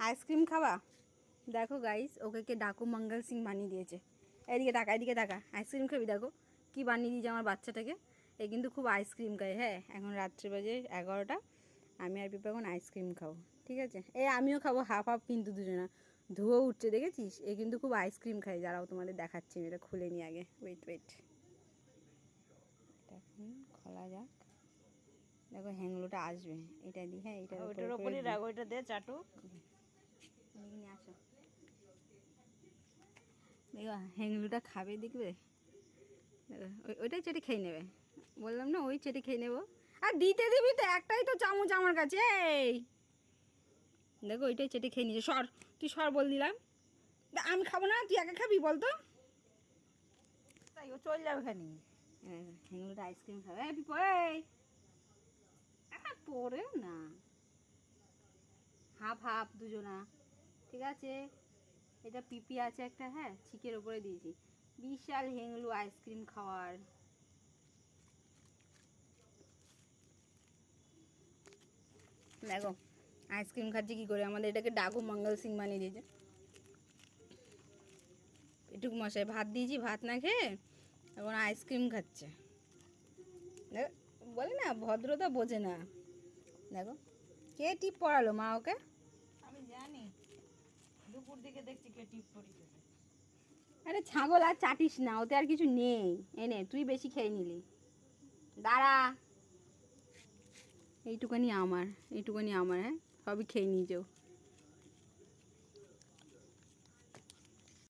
Ice cream খাবা? দেখো guys, ওকে কে ডাকু মঙ্গল সিং বানিয়ে দিয়েছে। এদিকে টাকা, এদিকে টাকা। আইসক্রিম খাবি? দেখো কি বানিয়ে দিয়েছে আমার বাচ্চাটাকে। এ কিন্তু খুব আইসক্রিম খায়। হ্যাঁ, এখন রাত্রে বাজে 11টা। আমি আর পিপা এখন আইসক্রিম খাবো, ঠিক আছে? আমিও খাবো হাফ হাফ, কিন্তু দুজনা ধুয়ো উঠছে, দেখেছিস? এ কিন্তু খুব আইসক্রিম খায়। যারাও তোমাদের দেখাচ্ছি, আমি এটা খুলে নিই আগে। ওয়েট ওয়েট, এটা এখন খোলা যাক। দেখো হ্যাংলোটা আসবে, এটা দিই। হ্যাঁ, ওইটার উপরই রাখ, ওইটা দে চাটুক। নিয়ে আসো। দেখো হ্যাংলুটা খাবে, দেখবে? দেখো ওইটাই চেটে খেয়ে নেবে। বললাম না, ওই চেটে খেয়ে নেবো। আর দিতে দিবি তো, একটাই তো চামচ আমার কাছে। এই দেখো, ওইটাই চেটে খেয়ে নিয়েছে। সর, তুই সর বল দিলাম। আমি খাবো না, তুই একা খাবি বলতো? তাই ও চল যাবে খানি। হ্যাংলুটা আইসক্রিম খাবে। পরেও না, হাফ হাফ দুজনা, ঠিক আছে? এটা পিপি আছে একটা, হ্যাঁ, চিকের ওপরে দিয়েছি। বিশাল হেংলু আইসক্রিম খাওয়ার। দেখো আইসক্রিম খাচ্ছে কি করে। আমাদের এটাকে ডাকু মঙ্গল সিং বানিয়ে দিয়েছে। এটুকু মশাই ভাত দিয়েছি, ভাত না খেয়ে এখন আইসক্রিম খাচ্ছে। বলে না, ভদ্রতা বোঝে না। দেখো কে টিপ পড়ালো মা ওকে? আমি জানি, দুপুর দিকে দেখছি কে টিপ পরিতেছে। আরে ছাগল, আর চাটিস না, ওতে আর কিছু নেই। এনে তুই বেশি খেয়ে নিলি। দাঁড়া, এইটুকানি আমার, এইটুকানি আমার। হ্যাঁ, সবই খেয়ে নিয়েছেও।